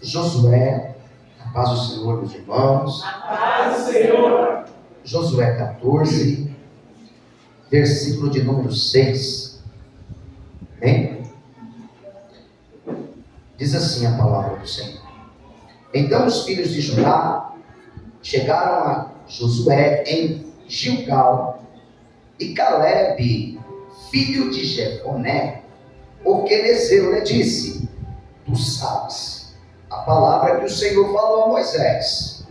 Josué, a paz do Senhor, meus irmãos. A paz do Senhor. Josué 14, versículo de número 6. Amém? Diz assim a palavra do Senhor. Então os filhos de Judá chegaram a Josué em Gilgal, e Calebe, filho de Jefoné, o quenezeu, lhe disse: tu sabes a palavra que o Senhor falou a Moisés,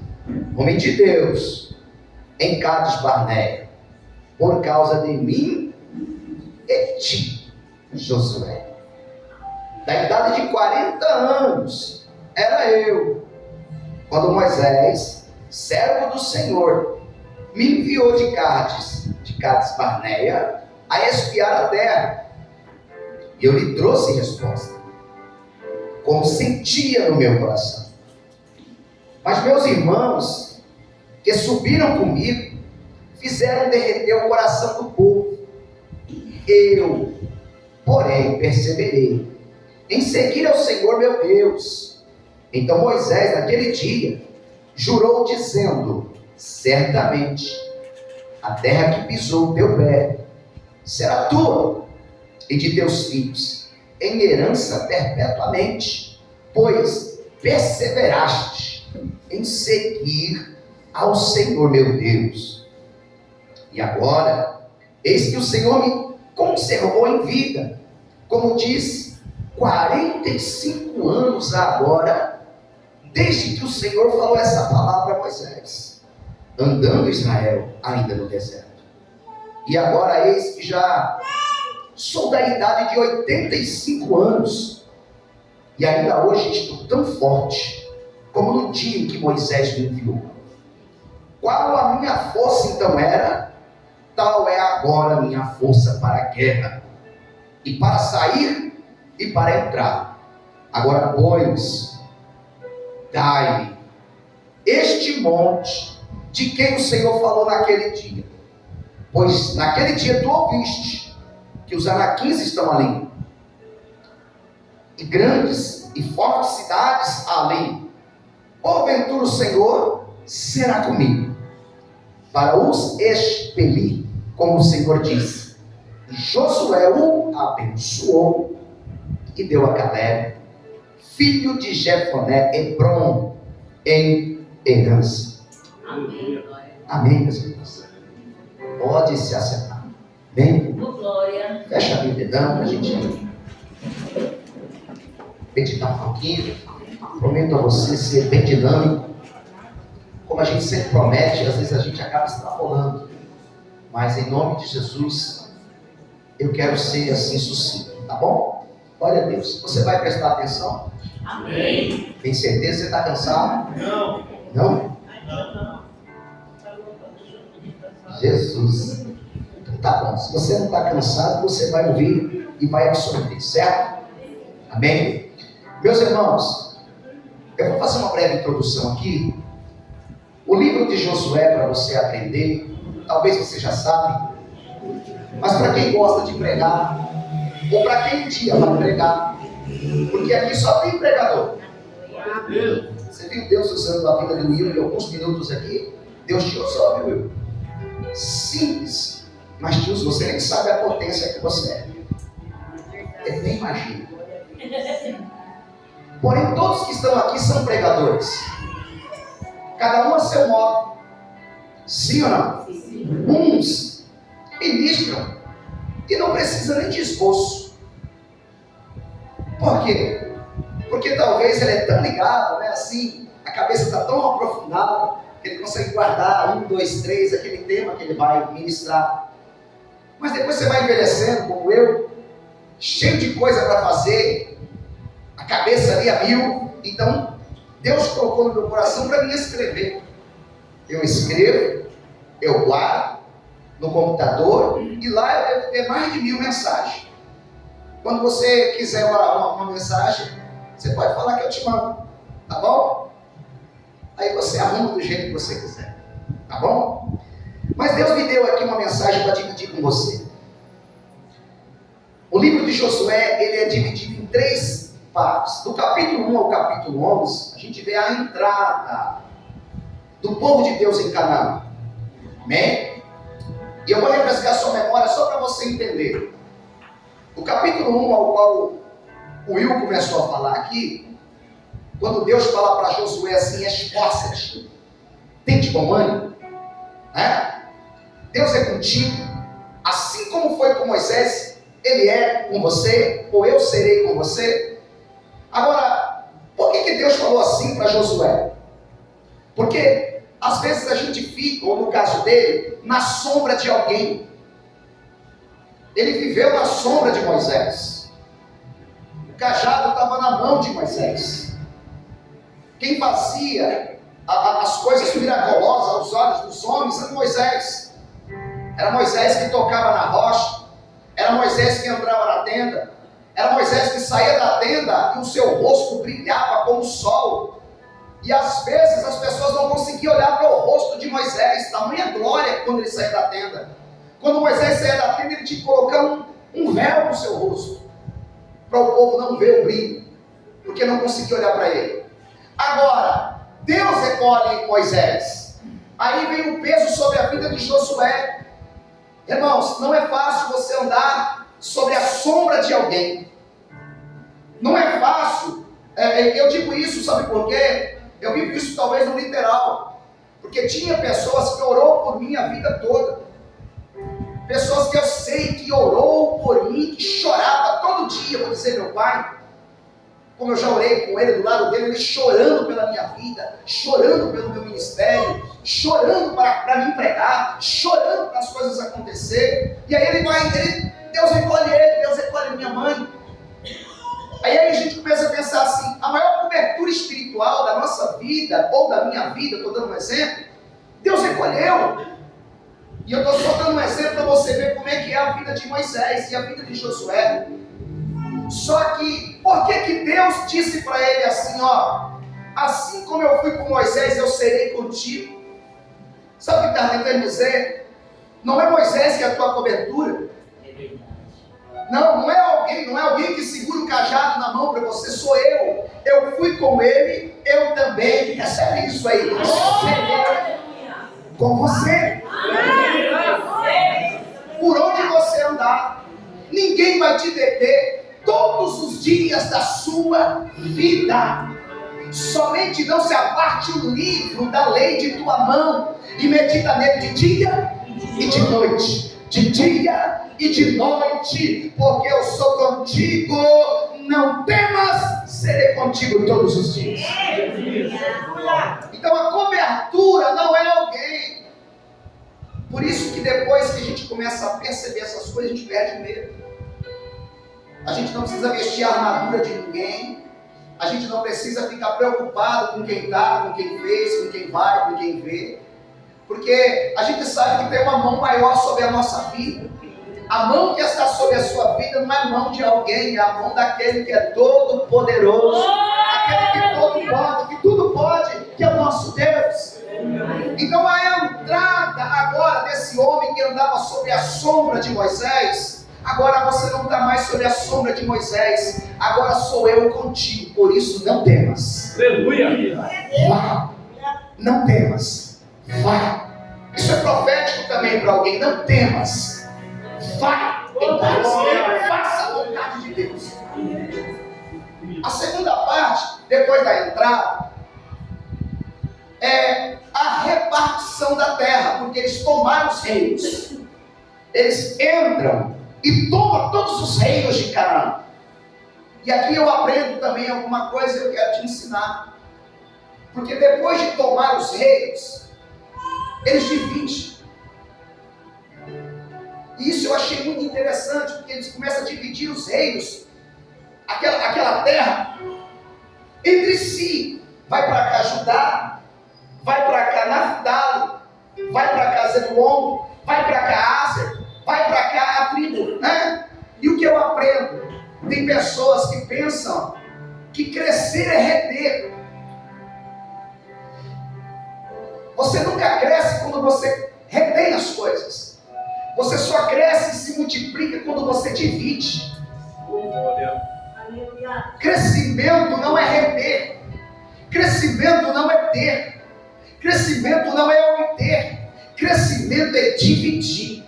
homem de Deus, em Cades Barneia, por causa de mim e ti, Josué. Da idade de 40 anos era eu, quando Moisés, servo do Senhor, me enviou de Cades Barneia, a espiar a terra. E eu lhe trouxe resposta, como sentia no meu coração. Mas meus irmãos, que subiram comigo, fizeram derreter o coração do povo. Eu, porém, perseverei em seguir ao Senhor meu Deus. Então Moisés, naquele dia, jurou dizendo: certamente a terra que pisou o teu pé será tua e de teus filhos em herança perpetuamente, pois perseveraste em seguir ao Senhor meu Deus. E agora, eis que o Senhor me conservou em vida, como disse, 45 anos agora, desde que o Senhor falou essa palavra a Moisés, andando Israel ainda no deserto. E agora eis que já sou da idade de 85 anos, e ainda hoje estou tão forte, como no dia em que Moisés me enviou. Qual a minha força então era, tal é agora a minha força para a guerra, e para sair e para entrar. Agora, pois, dai-me este monte de quem o Senhor falou naquele dia, pois naquele dia tu ouviste que os anaquins estão ali, e grandes e fortes cidades ali. Porventura o Senhor será comigo, para os expelir, como o Senhor disse. E Josué o abençoou e deu a Calebe, filho de Jefoné, Hebrom, em herança. Amém. Amém, meus irmãos. Pode se acertar. Bem? Glória. Fecha a Bíblia, para a gente meditar um pouquinho. Prometo a você ser bem dinâmico. Como a gente sempre promete, às vezes a gente acaba extrapolando. Mas em nome de Jesus, eu quero ser assim sucinto, tá bom? Glória a Deus. Você vai prestar atenção? Amém. Tem certeza que você está cansado? Não. Não? Não. Jesus. Então tá bom. Se você não está cansado, você vai ouvir e vai absorver, certo? Amém? Meus irmãos, eu vou fazer uma breve introdução aqui. O livro de Josué, para você aprender, talvez você já sabe, mas para quem gosta de pregar, ou para quem um dia vai pregar, porque aqui só tem pregador. Você viu Deus usando a vida do Will em alguns minutos aqui? Deus te usou, viu, Will? Simples, mas te usou. Você nem sabe a potência que você é. Ele nem imagina. Porém, todos que estão aqui são pregadores. Cada um a seu modo. Sim ou não? Sim. Uns ministram e não precisa nem de esforço. Por quê? Porque talvez ele é tão ligado, né? Assim, a cabeça está tão aprofundada que ele consegue guardar 1, 2, 3, aquele tema que ele vai ministrar. Mas depois você vai envelhecendo, como eu, cheio de coisa para fazer, a cabeça ali a mil. Então, Deus colocou no meu coração para mim escrever. Eu escrevo, eu guardo no computador, e lá eu devo ter mais de 1000 mensagens. Quando você quiser uma mensagem, você pode falar que eu te mando, tá bom? Aí você arruma do jeito que você quiser, tá bom? Mas Deus me deu aqui uma mensagem para dividir com você. O livro de Josué, ele é dividido em 3 partes. Do capítulo 1 ao capítulo 11, a gente vê a entrada do povo de Deus em Canaã. Amém? E eu vou refrescar sua memória só para você entender. O capítulo 1 ao qual o Will começou a falar aqui, quando Deus fala para Josué assim: esforça-te, tem de bom ânimo, né? Deus é contigo, assim como foi com Moisés, Ele é com você, ou eu serei com você. Agora, por que Deus falou assim para Josué? Porque às vezes a gente fica, ou no caso dele, na sombra de alguém. Ele viveu na sombra de Moisés. O cajado estava na mão de Moisés. Quem fazia as coisas miraculosas aos olhos dos homens era Moisés. Era Moisés que tocava na rocha. Era Moisés que entrava na tenda. Era Moisés que saía da tenda e o seu rosto brilhava como o sol. E às vezes as pessoas não conseguiam olhar para o rosto de Moisés, tamanha glória quando ele saía da tenda. Quando Moisés saía da tenda, ele tinha que colocar um véu no seu rosto, para o povo não ver o brilho, porque não conseguia olhar para ele. Agora, Deus recolhe Moisés. Aí vem o peso sobre a vida de Josué. Irmãos, não é fácil você andar sobre a sombra de alguém. Não é fácil. Eu digo isso, sabe por quê? Eu vivo isso talvez no literal. Porque tinha pessoas que orou por mim a vida toda. Pessoas que eu sei que orou por mim, que chorava todo dia. Vou dizer, meu pai, como eu já orei com ele, do lado dele, ele chorando pela minha vida, chorando pelo meu ministério, chorando para me empregar, chorando para as coisas acontecer. E aí Deus recolhe minha mãe. Aí a gente começa a pensar assim: a maior cobertura espiritual da nossa vida, ou da minha vida, estou dando um exemplo, Deus recolheu. E eu estou só dando um exemplo para você ver como é que é a vida de Moisés e a vida de Josué. Só que, por que Deus disse para ele assim, ó: assim como eu fui com Moisés, eu serei contigo? Sabe o que está tentando dizer? Não é Moisés que é a tua cobertura. Não é alguém que segura o cajado na mão para você, sou eu. Eu fui com ele, eu também. Recebe isso aí. Com você. Por onde você andar, ninguém vai te deter todos os dias da sua vida. Somente não se aparte o livro da lei de tua mão e medita nele de dia e de noite. De dia e de noite, porque eu sou contigo. Não temas, serei contigo todos os dias. Então a cobertura não é alguém. Por isso que depois que a gente começa a perceber essas coisas, a gente perde o medo. A gente não precisa vestir a armadura de ninguém. A gente não precisa ficar preocupado com quem está, com quem fez, com quem vai, com quem vê. Porque a gente sabe que tem uma mão maior sobre a nossa vida. A mão que está sobre a sua vida não é a mão de alguém, é a mão daquele que é todo poderoso, aquele que tudo pode, que é o nosso Deus. Então a entrada agora desse homem que andava sobre a sombra de Moisés, agora você não está mais sobre a sombra de Moisés, agora sou eu contigo, por isso não temas. Aleluia! Vai, não temas, vai. Isso é profético também para alguém, não temas. Vai em paz, faça a vontade de Deus. A segunda parte, depois da entrada, é a repartição da terra, porque eles tomaram os reinos. Eles entram e tomam todos os reinos de Canaã. E aqui eu aprendo também alguma coisa que eu quero te ensinar. Porque depois de tomar os reinos, eles dividem. E isso eu achei muito interessante, porque eles começam a dividir os reinos, aquela terra, entre si. Vai para cá Judá, vai para cá Naftali, vai para cá Zebulon, vai para cá Aser, vai para cá a tribo, né? E o que eu aprendo? Tem pessoas que pensam que crescer é reter. Você nunca cresce quando você retém as coisas. Você só cresce e se multiplica quando você divide. Crescimento não é reter. Crescimento não é ter. Crescimento não é obter. Crescimento é dividir.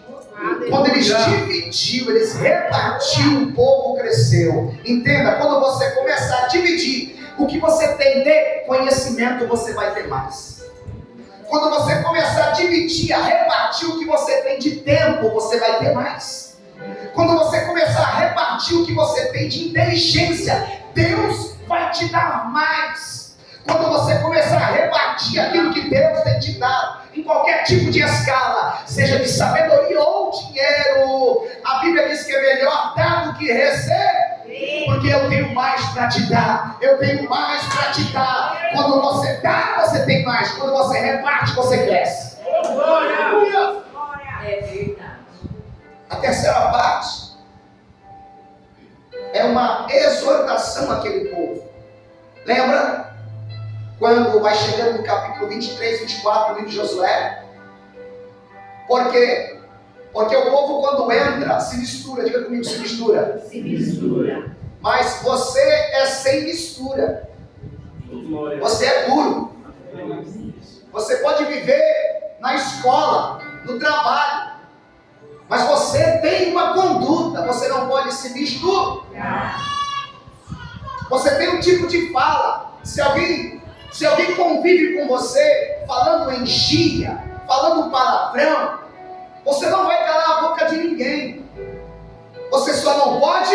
Quando eles dividiu, eles repartiu, o povo cresceu. Entenda, quando você começar a dividir o que você tem de conhecimento, você vai ter mais. Quando você começar a dividir, a repartir o que você tem de tempo, você vai ter mais. Quando você começar a repartir o que você tem de inteligência, Deus vai te dar mais. Quando você começar a repartir aquilo que Deus tem te dado, em qualquer tipo de escala, seja de sabedoria ou dinheiro, a Bíblia diz que é melhor dar do que receber, porque eu tenho mais para te dar, eu tenho mais para te dar. Quando você dá, você tem mais. Quando você reparte, você cresce. É verdade. A terceira parte é uma exortação àquele povo. Lembra? Quando vai chegando no capítulo 23, 24 do livro de Josué. Por quê? Porque o povo, quando entra, se mistura. Diga comigo, se mistura. Se mistura. Mas você é sem mistura. Você é puro. Você pode viver na escola, no trabalho, mas você tem uma conduta. Você não pode se misturar. Você tem um tipo de fala. Se alguém convive com você falando em gíria, falando palavrão, você não vai calar a boca de ninguém. Você só não pode.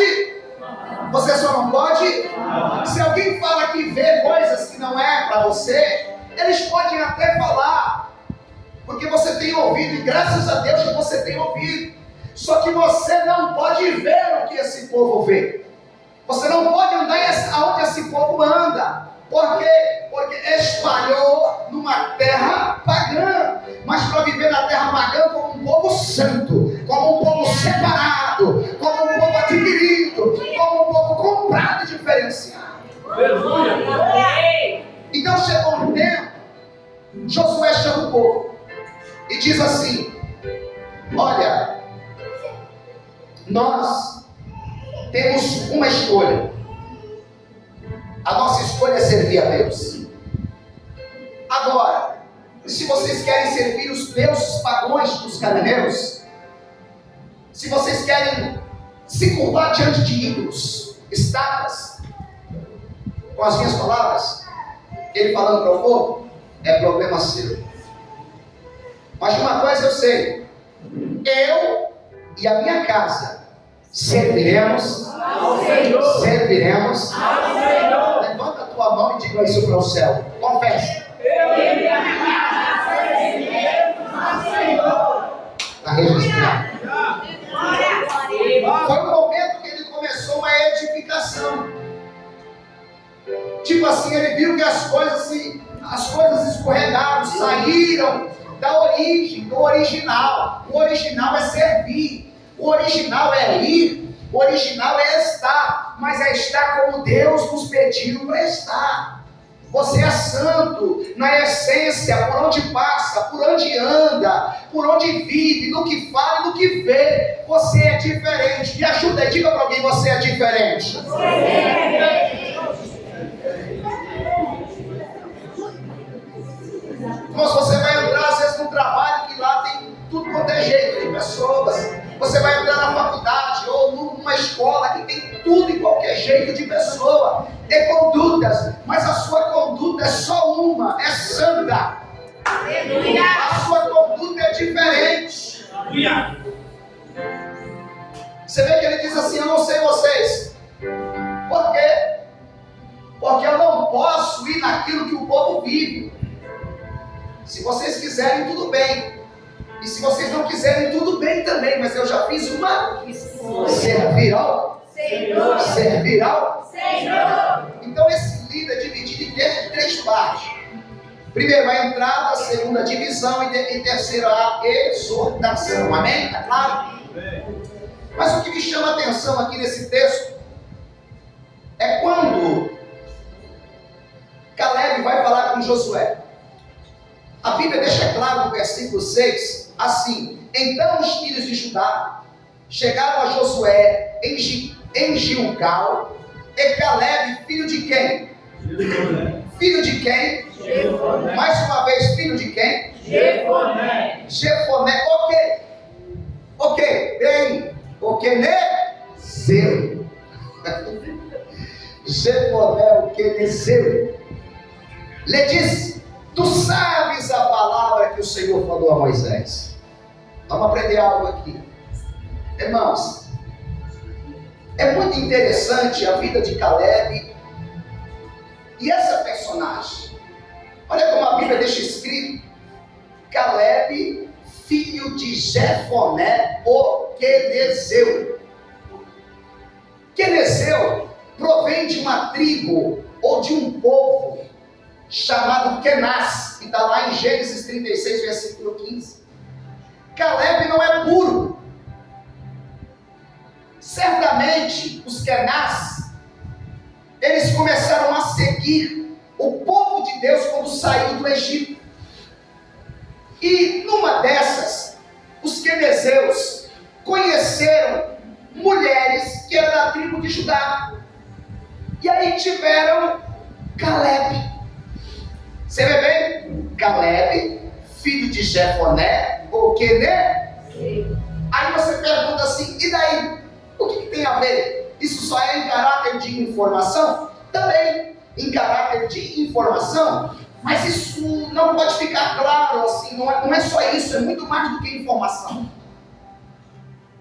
Se alguém fala que vê coisas que não é para você, eles podem até falar, porque você tem ouvido, e graças a Deus que você tem ouvido. Só que você não pode ver o que esse povo vê. Você não pode andar aonde esse povo anda. Por quê? Porque espalhou numa terra pagã. Mas para viver na terra pagã como um povo santo, como um povo separado, como um povo adquirido, como um povo comprado e diferenciado. Então chegou um tempo, Josué chama o povo e diz assim: olha, nós temos uma escolha. A nossa escolha é servir a Deus. Agora, se vocês querem servir os deuses pagãos dos cananeus, se vocês querem se curvar diante de ídolos, estátuas, com as minhas palavras, ele falando para o povo, é problema seu. Mas uma coisa eu sei, eu e a minha casa serviremos ao Senhor. Serviremos ao Senhor. Levanta a tua mão e diga isso para o céu. Confessa. Eu e a minha casa serviremos ao Senhor. Está registrado. Foi o momento que ele começou uma edificação. Tipo assim, ele viu que as coisas escorregaram, saíram da origem, do original. O original é servir. O original é ir, o original é estar, mas é estar como Deus nos pediu para estar. Você é santo na essência, por onde passa, por onde anda, por onde vive, no que fala e no que vê. Você é diferente. Me ajuda aí, diga para alguém, você é diferente. Mas você vai entrar às vezes num trabalho que lá tem tudo quanto é jeito de pessoas. Você vai entrar na faculdade ou numa escola que tem tudo e qualquer jeito de pessoa. Tem condutas, mas a sua conduta é só uma, é santa. Aleluia. A sua conduta é diferente. Aleluia. Você vê que ele diz assim, eu não sei vocês. Por quê? Porque eu não posso ir naquilo que o povo vive. Se vocês quiserem, tudo bem. E se vocês não quiserem, tudo bem também. Mas eu já fiz uma. Servir ao Senhor. Servir ao Senhor. Então esse livro é dividido em três partes. Primeiro a entrada, segunda a divisão e terceira a exortação. Amém? Está claro? Mas o que me chama a atenção aqui nesse texto é quando Caleb vai falar com Josué. A Bíblia deixa claro no versículo 6, assim: então os filhos de Judá chegaram a Josué em Gilgal E Caleb, filho de quem? Filho de quem? Jefoné. Mais uma vez, filho de quem? Jefoné. Jefoné. Ok, bem. O Quenezeu. Jefoné, o Quenezeu. Lhe disse: tu sabes a palavra que o Senhor falou a Moisés. Vamos aprender algo aqui. Irmãos, é muito interessante a vida de Caleb e essa personagem. Olha como a Bíblia deixa escrito: Caleb, filho de Jefoné, o Quenezeu. Quenezeu provém de uma tribo ou de um povo chamado Kenaz, que está lá em Gênesis 36, versículo 15. Caleb não é puro. Certamente os Kenaz, eles começaram a seguir o povo de Deus quando saiu do Egito. E numa dessas, os quenezeus conheceram mulheres que eram da tribo de Judá. E aí tiveram Caleb. Você vê bem? Caleb, filho de Jefoné, ou Quenezeu. Aí você pergunta assim, e daí? O que tem a ver? Isso só é em caráter de informação? Também em caráter de informação, mas isso não pode ficar claro assim, não é só isso, é muito mais do que informação.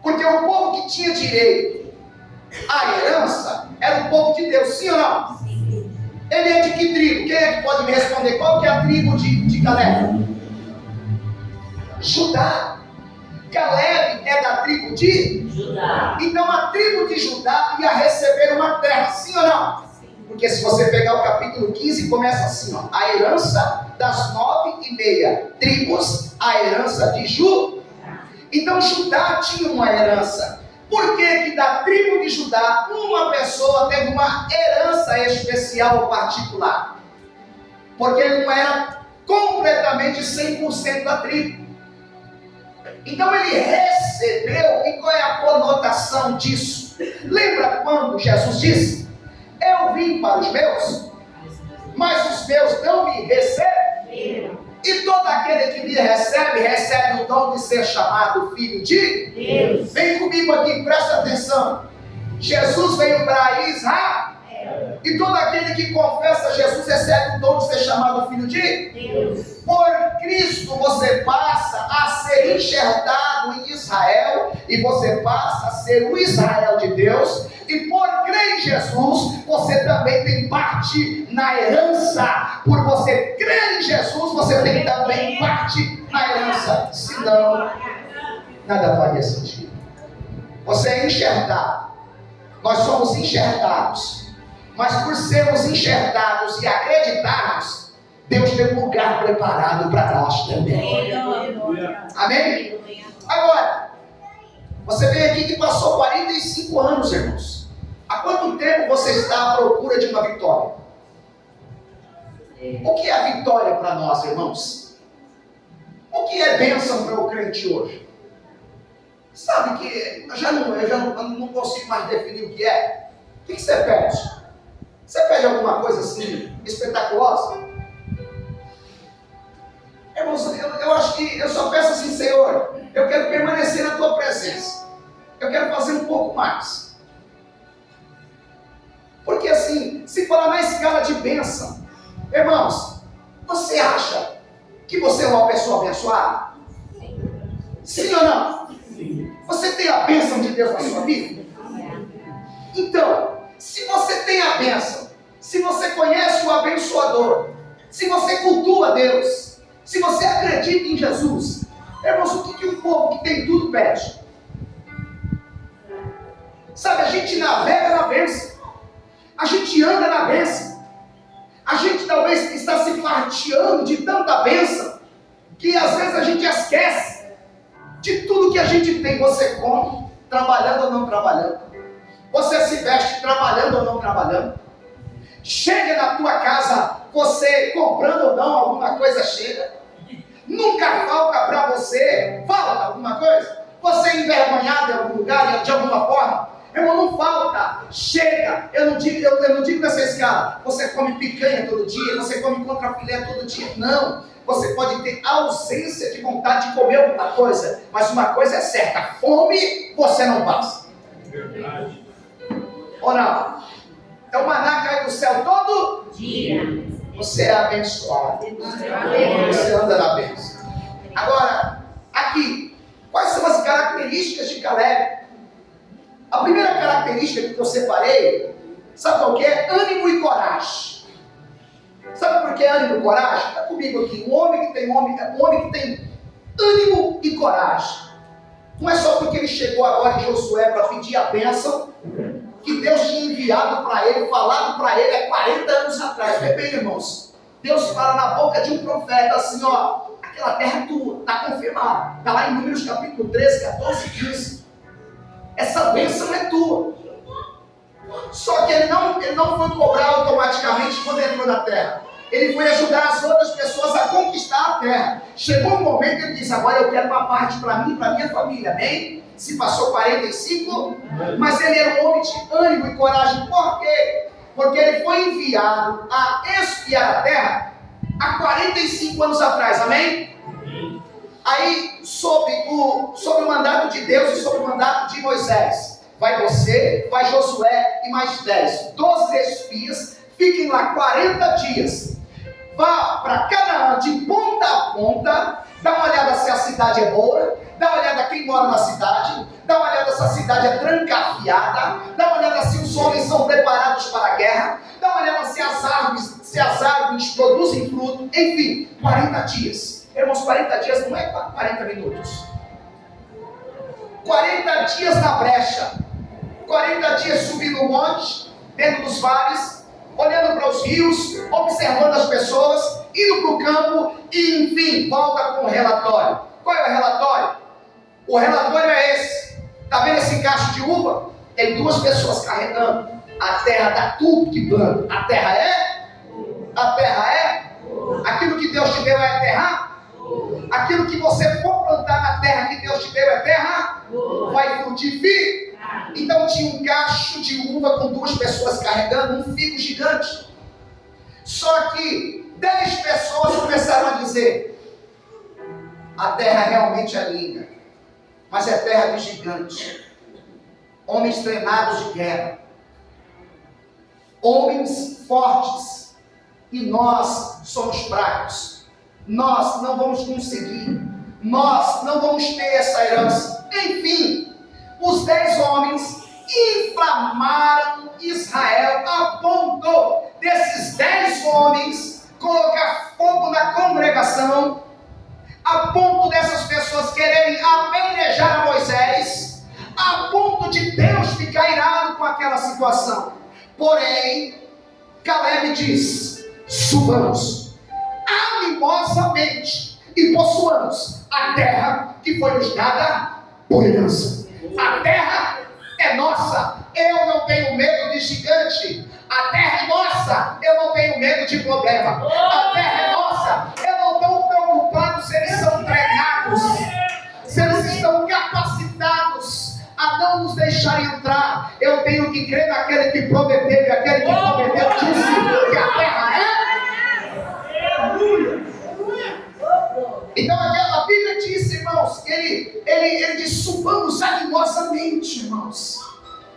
Porque o povo que tinha direito à herança era o povo de Deus, sim ou não? Sim. Ele é de que tribo? Quem é que pode me responder? Qual que é a tribo de Caleb? Judá. Caleb é da tribo de Judá. Então a tribo de Judá ia receber uma terra, sim ou não? Sim. Porque se você pegar o capítulo 15, começa assim, ó, a herança das 9,5 tribos, a herança de Judá. Então Judá tinha uma herança. Por que da tribo de Judá, uma pessoa teve uma herança especial ou particular? Porque ele não era completamente 100% da tribo. Então ele recebeu, e qual é a conotação disso? Lembra quando Jesus disse: eu vim para os meus, mas os meus não me receberam. E todo aquele que me recebe, recebe o dom de ser chamado filho de Deus. Vem comigo aqui, presta atenção. Jesus veio para Israel. E todo aquele que confessa Jesus recebe o dom de ser chamado filho de Deus. Por Cristo você passa a ser enxertado em Israel, e você passa a ser o Israel de Deus, e por crer em Jesus, você também tem parte na herança. Por você crer em Jesus, você tem também parte na herança. Senão, nada faria sentido. Você é enxertado. Nós somos enxertados. Mas por sermos enxertados e acreditarmos, Deus tem um lugar preparado para nós também. Amém? Agora, você vem aqui que passou 45 anos, irmãos. Há quanto tempo você está à procura de uma vitória? O que é a vitória para nós, irmãos? O que é bênção para o crente hoje? Sabe que eu já não consigo mais definir o que é. O que você pede? Você pede alguma coisa assim espetaculosa? Irmãos, eu acho que eu só peço assim: Senhor, eu quero permanecer na tua presença. Eu quero fazer um pouco mais. Porque assim, se falar na escala de bênção, irmãos, você acha que você é uma pessoa abençoada? Sim ou não? Sim. Você tem a bênção de Deus na sua vida? Então, se você tem a bênção, se você conhece o abençoador, se você cultua Deus, se você acredita em Jesus, irmãos, o que um povo que tem tudo pede? Sabe, a gente navega na bênção, a gente anda na bênção, a gente talvez está se farteando de tanta bênção, que às vezes a gente esquece de tudo que a gente tem. Você come, trabalhando ou não trabalhando, você se veste trabalhando ou não trabalhando, chega na tua casa, você comprando ou não, alguma coisa chega, nunca falta para você, falta alguma coisa, você é envergonhado em algum lugar, de alguma forma. Irmão, não falta. Chega. Eu não digo nessa escala. Você come picanha todo dia, você come contrafilé todo dia. Não. Você pode ter ausência de vontade de comer alguma coisa. Mas uma coisa é certa. Fome você não passa. Verdade. Ou não? Então o maná cai do céu todo dia. Você é abençoado. Você anda na bênção. Agora, aqui, quais são as características de Caleb? A primeira característica que eu separei, sabe qual que é? Ânimo e coragem. Sabe por que ânimo e coragem? Está comigo aqui. Um homem que tem ânimo e coragem. Não é só porque ele chegou agora em Josué para pedir a bênção, que Deus tinha enviado para ele, falado para ele há 40 anos atrás. Vê bem, irmãos. Deus fala na boca de um profeta assim, ó, aquela terra é tua, está confirmado. Está lá em Números capítulo 13, 14 e 15. Essa bênção é tua. Só que ele não foi cobrar automaticamente quando entrou na terra. Ele foi ajudar as outras pessoas a conquistar a terra. Chegou um momento que ele disse, agora eu quero uma parte para mim e para minha família, amém? Se passou 45, mas ele era um homem de ânimo e coragem. Por quê? Porque ele foi enviado a espiar a terra há 45 anos atrás, amém? Aí, sob o mandato de Deus e sob o mandato de Moisés, vai você, vai Josué e mais 12 espias, fiquem lá 40 dias. Vá para Canaã de ponta a ponta, dá uma olhada se a cidade é boa, dá uma olhada quem mora na cidade, dá uma olhada se a cidade é trancafiada, dá uma olhada se os homens são preparados para a guerra, dá uma olhada se as árvores produzem fruto, enfim, 40 dias. Irmãos, 40 dias não é 40 minutos. 40 dias na brecha, 40 dias subindo o monte, dentro dos vales, olhando para os rios, observando as pessoas, indo para o campo e, enfim, volta com o relatório. Qual é o relatório? O relatório é esse. Está vendo esse cacho de uva? Tem 2 pessoas carregando. A terra dá tudo que planta. A terra é? Aquilo que Deus te deu é terra? Aquilo que você for plantar na terra que Deus te deu é terra? Vai frutificar. Então tinha um cacho de uva com 2 pessoas carregando um figo gigante. Só que 10 pessoas começaram a dizer: a terra realmente é linda, mas é terra de gigante. Homens treinados de guerra, homens fortes, e nós somos fracos. Nós não vamos conseguir, nós não vamos ter essa herança. Enfim, os 10 homens inflamaram Israel a ponto desses 10 homens colocar fogo na congregação, a ponto dessas pessoas quererem apedrejar a Moisés, a ponto de Deus ficar irado com aquela situação. Porém, Caleb diz: subamos animosamente e possuamos a terra que foi nos dada por herança. A terra é nossa. Eu não tenho medo de gigante. A terra é nossa. Eu não tenho medo de problema. A terra é nossa. Eu não estou preocupado se eles são treinados, se eles estão capacitados a não nos deixar entrar. Eu tenho que crer naquele que prometeu, e aquele que prometeu disse que a terra é. Então a Bíblia diz, irmãos, ele diz: subamos animosamente, irmãos.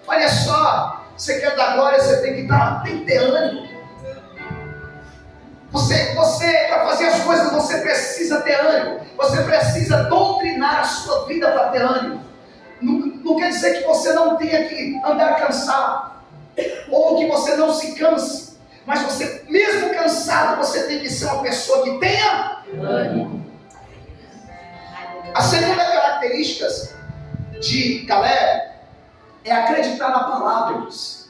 Olha só, você quer dar glória, você tem que ter ânimo. Você para fazer as coisas, você precisa ter ânimo. Você precisa doutrinar a sua vida para ter ânimo. Não quer dizer que você não tenha que andar cansado, ou que você não se canse. Mas você, mesmo cansado, você tem que ser uma pessoa que tenha ânimo. A segunda característica de Caleb é acreditar na palavra, irmãos.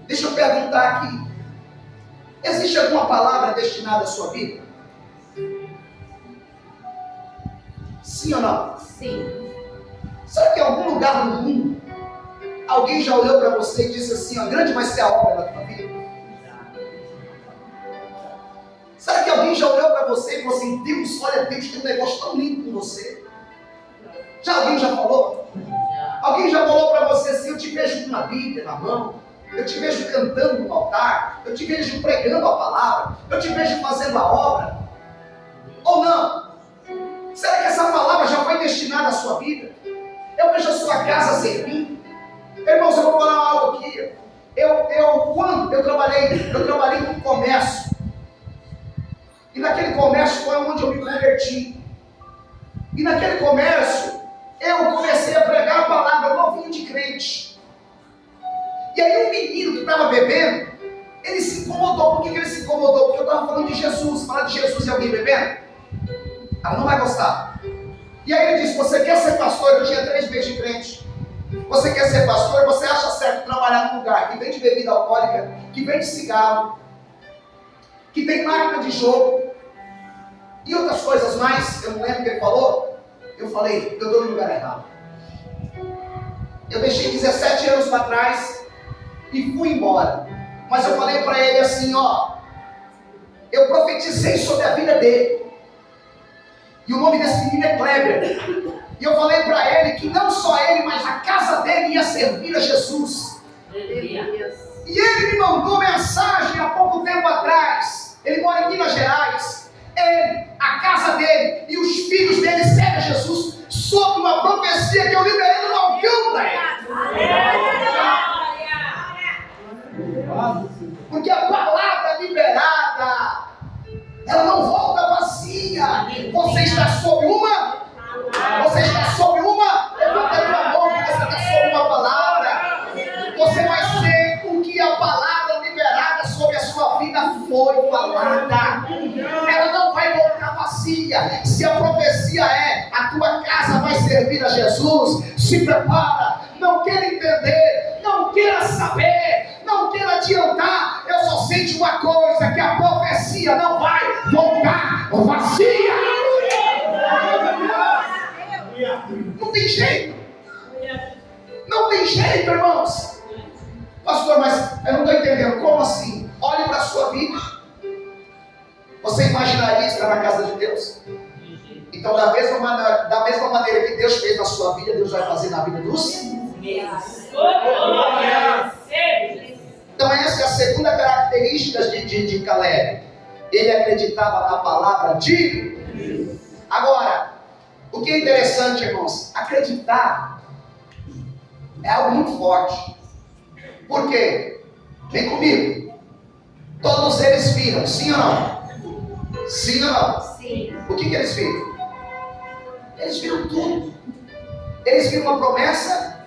Deixa eu perguntar aqui: existe alguma palavra destinada à sua vida? Sim ou não? Sim. Será que em algum lugar do mundo alguém já olhou para você e disse assim: ó, grande vai ser a obra da tua vida? Será que alguém já olhou para você e falou assim: Deus, olha, Deus tem um negócio tão lindo com você? Alguém já falou? Alguém já falou para você assim, eu te vejo com uma Bíblia na mão, eu te vejo cantando no altar, eu te vejo pregando a palavra, eu te vejo fazendo a obra. Ou não? Será que essa palavra já foi destinada à sua vida? Eu vejo a sua casa servindo. Irmãos, eu vou falar algo aqui. Quando eu trabalhei no comércio. E naquele comércio foi onde eu me converti. E naquele comércio, eu comecei a pregar a palavra novinho de crente. E aí um menino que estava bebendo, ele se incomodou. Por que ele se incomodou? Porque eu estava falando de Jesus. Falar de Jesus e alguém bebendo, ela não vai gostar. E aí ele disse, você quer ser pastor? Eu tinha 3 meses de crente. Você quer ser pastor? Você acha certo trabalhar num lugar que vende bebida alcoólica, que vende cigarro, que tem máquina de jogo e outras coisas mais? Eu não lembro o que ele falou. Eu falei, eu estou no lugar errado. Eu deixei 17 anos para trás e fui embora. Mas eu falei para ele assim, ó, eu profetizei sobre a vida dele. E o nome desse menino é Kleber. E eu falei para ele que não só ele, mas a casa dele ia servir a Jesus. E ele me mandou mensagem há pouco tempo atrás. Ele mora em Minas Gerais. Ele, a casa dele e os filhos dele servem a Jesus sob uma profecia que eu liberei no balcão para ele. Porque a palavra liberada, ela não volta vazia. Você está sob uma? Você está sob uma? Levanta a tua mão, porque você está sob uma palavra. Você vai ser o que a palavra liberada sobre a sua vida foi falada. Ela não vai voltar vazia. Se a profecia é, a tua casa vai servir a Jesus, se prepara. Não queira entender, não queira saber, não queira adiantar. Eu só sei de uma coisa, que a profecia não vai voltar vazia. Não tem jeito. Não tem jeito, irmãos. Pastor, mas eu não estou entendendo. Como assim? Olhe para a sua vida. Você imaginaria estar na casa de Deus? Então, da mesma maneira que Deus fez na sua vida, Deus vai fazer na vida dos meus. Então, essa é a segunda característica de Caleb. Ele acreditava na palavra de Deus. Agora, o que é interessante, irmãos, acreditar é algo muito forte. Por quê? Vem comigo. Todos eles viram, sim ou não? Sim ou não? Sim. O que eles viram? Eles viram tudo. Eles viram uma promessa,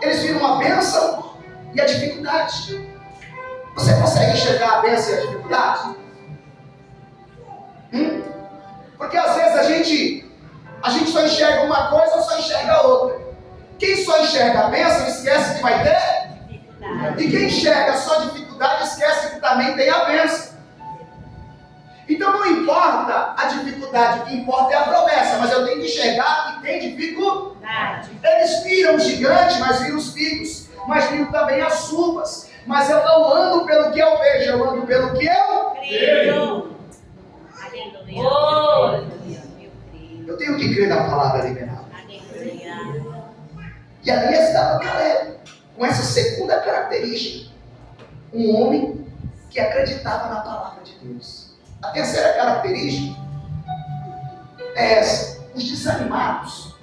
eles viram uma bênção e a dificuldade. Você consegue enxergar a bênção e a dificuldade? Porque às vezes a gente só enxerga uma coisa ou só enxerga outra. Quem só enxerga a bênção esquece que vai ter. E quem enxerga só dificuldade esquece que também tem a bênção. Então não importa a dificuldade, o que importa é a promessa. Mas eu tenho que enxergar que tem dificuldade. Eles viram o gigante, mas viram os figos. Mas viram também as uvas. Mas eu não ando pelo que eu vejo, eu ando pelo que eu creio. Eu tenho que crer na palavra liberada. E ali estava Caleb, com essa segunda característica. Um homem que acreditava na palavra de Deus. A terceira característica é essa: os desanimados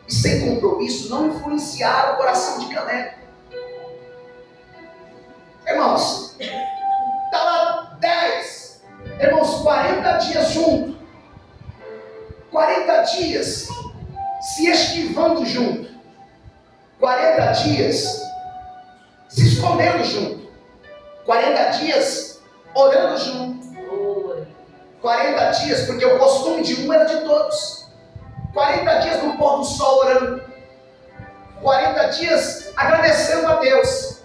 e sem compromisso não influenciaram o coração de Caleb. Irmãos, estava 40 dias junto, 40 dias se esquivando junto, 40 dias se escondendo junto, 40 dias orando junto, 40 dias, porque o costume de um era de todos, 40 dias no pôr do sol orando, 40 dias agradecendo a Deus.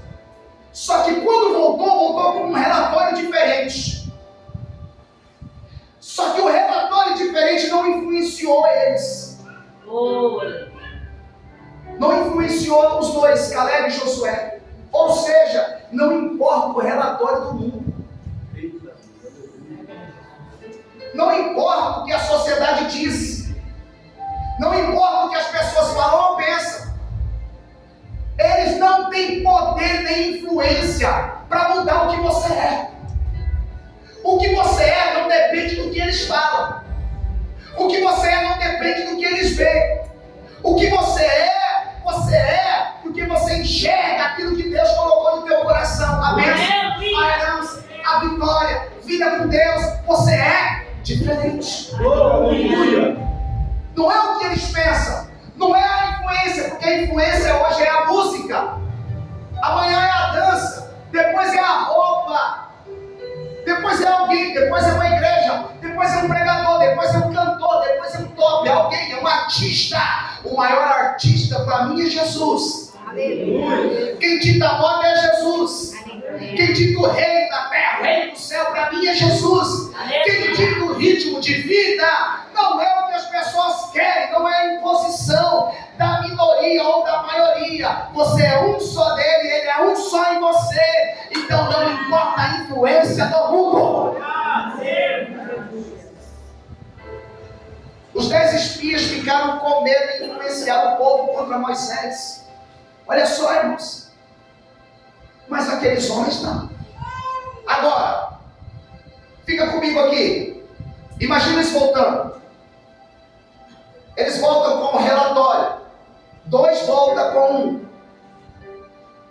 Só que quando voltou com um relatório diferente. Só que o relatório diferente não influenciou eles. Não influenciou os dois, Caleb e Josué. Ou seja, não importa o relatório do mundo. Não importa o que a sociedade diz. Não importa o que as pessoas falam ou pensam. poder nem influência para mudar o que você é. O que você é não depende do que eles falam. O que você é não depende do que eles veem. O que você é porque você enxerga aquilo que Deus colocou no teu coração. A bênção, a herança, a vitória, vida com Deus. Você é diferente. Não é o que eles pensam. Não é a influência, porque a influência hoje é a música. Amanhã é a dança. Depois é a roupa. Depois é alguém, depois é uma igreja, depois é um pregador, depois é um cantor, depois é um top, é alguém, é um artista. O maior artista para mim é Jesus. Aleluia. Quem dita a moda é Jesus. Aleluia. Quem dita o reino da terra, o reino do céu para mim é Jesus. Aleluia. Quem dita o ritmo de vida não é o que as pessoas querem, não é a imposição da minoria ou da maioria. Você é um só dele, ele é um só em você. Então não importa a influência do mundo. Os 10 espias ficaram com medo de influenciar o povo contra Moisés. Olha só, irmãos. Mas aqueles homens não. Agora, fica comigo aqui. Imagina eles voltando. Eles voltam com um relatório. 2 voltam com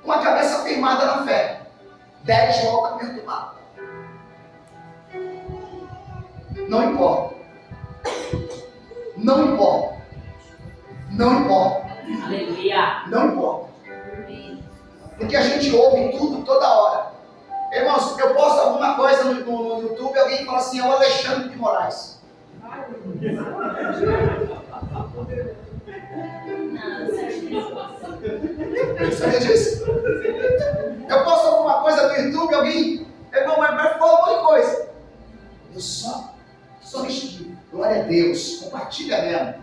uma cabeça firmada na fé. 10 voltam perturbados. Não importa. Não importa. Não importa. Aleluia. Não importa. Porque a gente ouve tudo toda hora. Irmãos, eu posto alguma coisa no YouTube e alguém fala assim, é o Alexandre de Moraes. Sabia disso? Eu posto alguma coisa no YouTube e alguém, irmão, mas falou um monte de coisa. Eu só estive. Glória a Deus. Compartilha mesmo.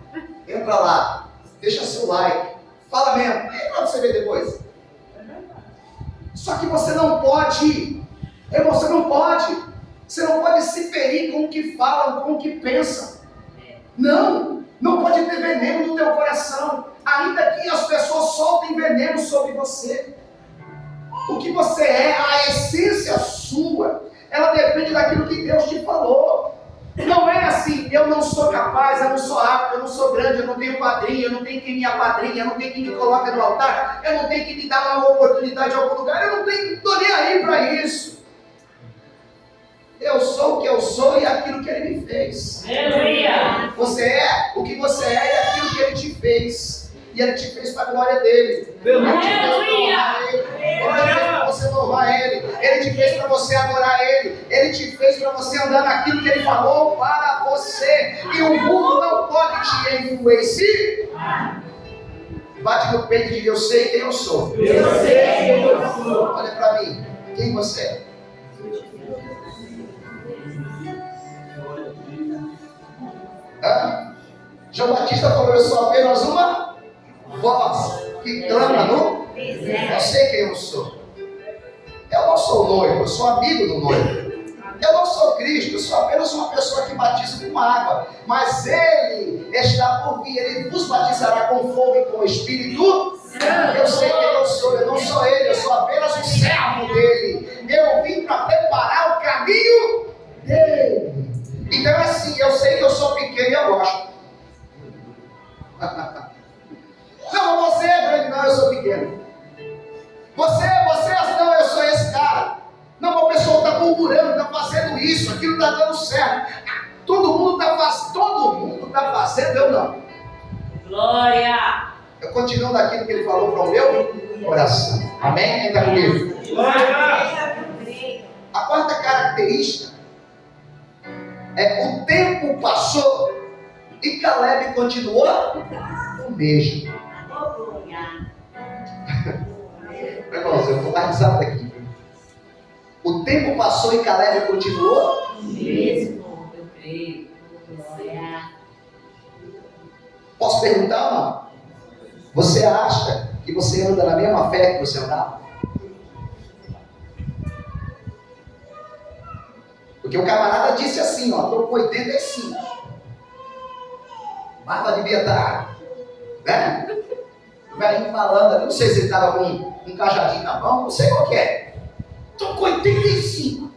Entra lá. Deixa seu like. Fala mesmo. E pra você ver depois. Só que você não pode. Irmão, você não pode. Você não pode se ferir com o que falam, com o que pensam. Não. Não pode ter veneno no teu coração. Ainda que as pessoas soltem veneno sobre você. O que você é, a essência sua, ela depende daquilo que Deus te falou. Não é assim, eu não sou capaz, eu não sou apto, eu não sou grande, eu não tenho padrinho, eu não tenho quem me apadrinha, eu não tenho quem me coloque no altar, eu não tenho quem me dá uma oportunidade em algum lugar, eu não estou nem aí para isso. Eu sou o que eu sou e aquilo que Ele me fez. Aleluia. Você é o que você é e aquilo que Ele te fez. E Ele te fez para a glória dele. Ele te fez para honrar Ele. Ele te fez para você louvar Ele. Ele te fez para você adorar Ele. Ele te fez para você andar naquilo que Ele falou para você. E o mundo não pode te influenciar. Bate no peito e diga, eu sei quem eu sou. Eu sei quem eu sou. Olha para mim, quem você é? João Batista falou, eu sou apenas uma voz que clama no deserto. Eu sei quem eu sou. Eu não sou noivo, eu sou amigo do noivo. Eu não sou Cristo, eu sou apenas uma pessoa que batiza com água. Mas Ele está por vir, Ele vos batizará com fogo e com o Espírito. Eu sei quem eu sou, eu não sou Ele, eu sou apenas um servo dEle. Eu vim para preparar o caminho dEle. Então é assim, eu sei que eu sou pequeno e eu gosto. Não, você é grande, não, eu sou pequeno. Você, não, eu sou esse cara. Não, o pessoal está murmurando, está fazendo isso, aquilo está dando certo. Todo mundo está fazendo, eu não. Glória. Eu continuo daquilo que ele falou para o meu coração. Amém? Quem está comigo? Glória. A quarta característica é o tempo passou e Caleb continuou o mesmo. Irmãos, eu vou dar risada aqui. O tempo passou e Caleb continuou o mesmo. Eu creio. Glória. Posso perguntar, não? Você acha que você anda na mesma fé que você andava? Porque o camarada disse assim, ó, estou com 85. Barba devia estar, né? O velhinho falando, não sei se ele estava com um cajadinho na mão, não sei qual que é. Estou com 85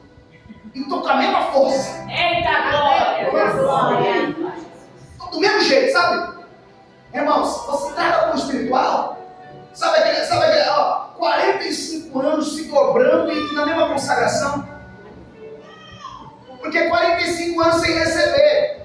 e estou com a mesma força. Eita glória! Estou do mesmo jeito, sabe? Irmãos, você trata com o espiritual. Sabe aquele, 45 anos se dobrando e na mesma consagração. Porque 45 anos sem receber.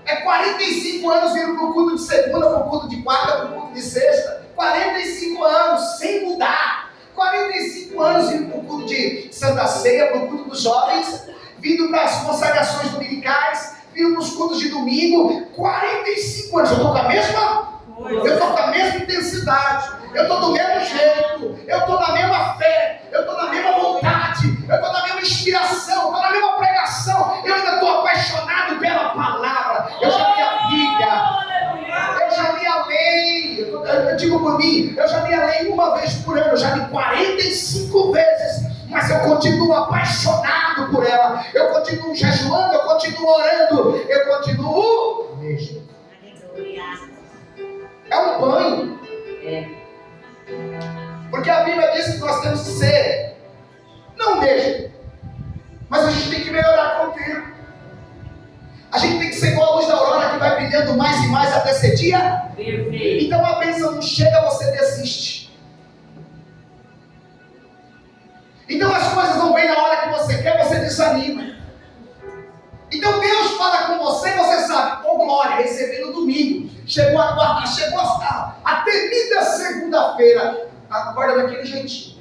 É 45 anos vindo para o culto de segunda, para o culto de quarta, para o culto de sexta. 45 anos sem mudar. 45 anos indo para o culto de Santa Ceia, para o culto dos jovens. Vindo para as consagrações dominicais. Vindo para os cultos de domingo. 45 anos. Eu estou com a mesma... Eu estou com a mesma intensidade. Eu estou do mesmo jeito. Eu estou na mesma fé. Eu estou na mesma vontade. Eu estou na mesma inspiração. Eu estou na mesma pregação. Eu ainda estou apaixonado pela palavra. Eu já li a Bíblia. Eu já li a lei. Eu digo por mim, eu já li a lei uma vez por ano. Eu já li 45 vezes. Mas eu continuo apaixonado por ela. Eu continuo jejuando. Eu continuo orando. Eu continuo mesmo. É um banho. Porque a Bíblia diz que nós temos que ser, não mesmo, mas a gente tem que melhorar com o tempo. A gente tem que ser igual a luz da aurora que vai brilhando mais e mais até ser dia. Perfeito. Então a bênção não chega, você desiste. Então as coisas não vêm na hora que você quer, você desanima. Então Deus fala com você, você sabe, glória, recebi no domingo. Chegou a quarta, chegou a temida segunda-feira. Acorda daquele jeitinho.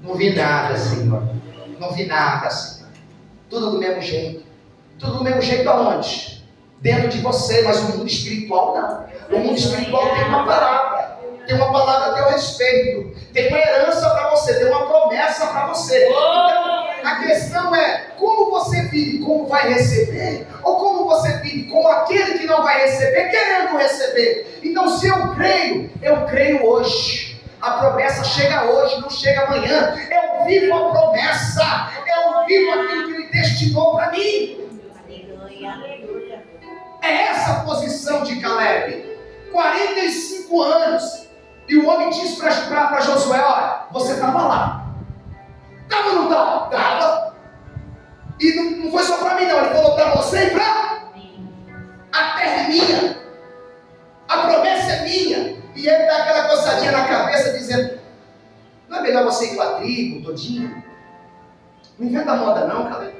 Não vi nada, Senhor. Não vi nada, Senhor. Tudo do mesmo jeito. Tudo do mesmo jeito aonde? Dentro de você, mas o mundo espiritual não. O mundo espiritual tem uma palavra. Tem uma palavra a teu respeito. Tem uma herança para você. Tem uma promessa para você. Então, a questão é como você vive, como vai receber, ou como você vive como aquele que não vai receber, querendo receber. Então, se eu creio hoje. A promessa chega hoje, não chega amanhã. Eu vivo a promessa. Eu vivo aquilo que Ele destinou para mim. É essa a posição de Caleb. 45 anos. E o homem disse para Josué: olha, você estava lá. Estava ou não estava? Estava. E não foi só para mim não. Ele falou para você e para mim. A terra é minha. A promessa é minha. E ele dá aquela coçadinha na cabeça dizendo: não é melhor você ir com a tribo todinho? Não inventa moda não, Caleb.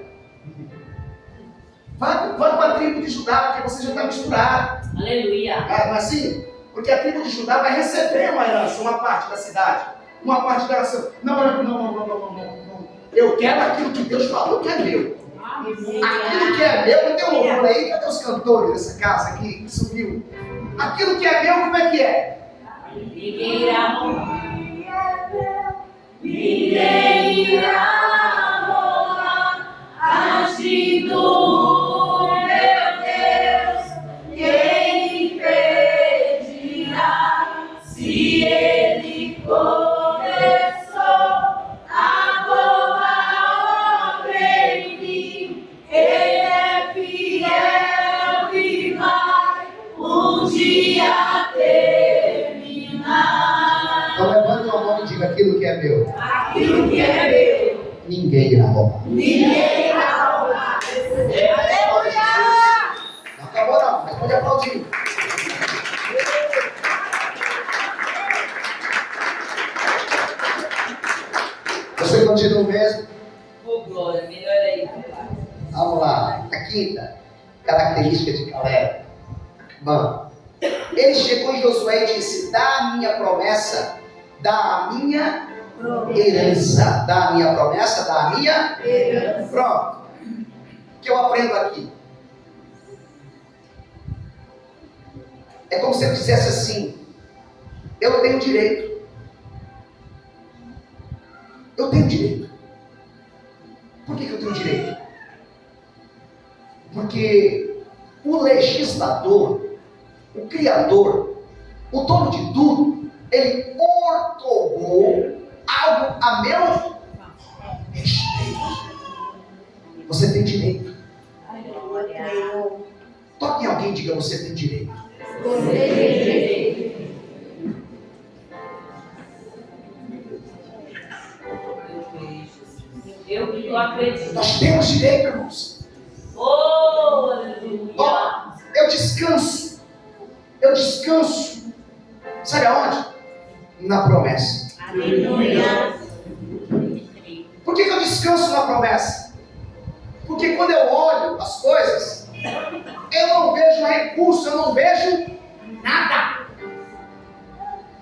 Vai com a tribo de Judá, porque você já está misturado. Aleluia. Não é assim? Porque a tribo de Judá vai receber uma herança, uma parte da cidade. Uma parte da herança. Não. Eu quero aquilo que Deus falou que é meu. Aquilo que é meu, não tem um louvor aí? Cadê os cantores dessa casa aqui que subiu? Aquilo que é meu, como é que é? Ninguém irá roubar agindo, meu Deus, quem impedirá se Ele começou a boa obra em mim? Ele é fiel e vai um dia terminar. Então levante a mão e diga: aquilo que é meu. Aquilo que é meu, Ninguém irá roubar. ninguém irá roubar. Aleluia! Não acabou não, mas pode aplaudir. Você continua o mesmo? Oh, glória, melhor aí. Vamos lá. A quinta característica de Caleb. Bom, ele chegou em Josué e disse: dá a minha promessa, dá a minha herança. Dá a minha promessa, dá a minha herança. Pronto. O que eu aprendo aqui? É como se ele dissesse assim: eu tenho direito. Eu tenho direito. Por que eu tenho direito? Porque o legislador, o criador, o dono de tudo, ele outorgou algo a meu respeito. Você tem direito. Toque em alguém e diga: você tem direito. Deus. Nós temos direito, irmãos. Oh, aleluia. Ó, eu descanso. Eu descanso. Sabe aonde? Na promessa. Aleluia. Por que eu descanso na promessa? Porque quando eu olho as coisas, eu não vejo recurso, eu não vejo nada.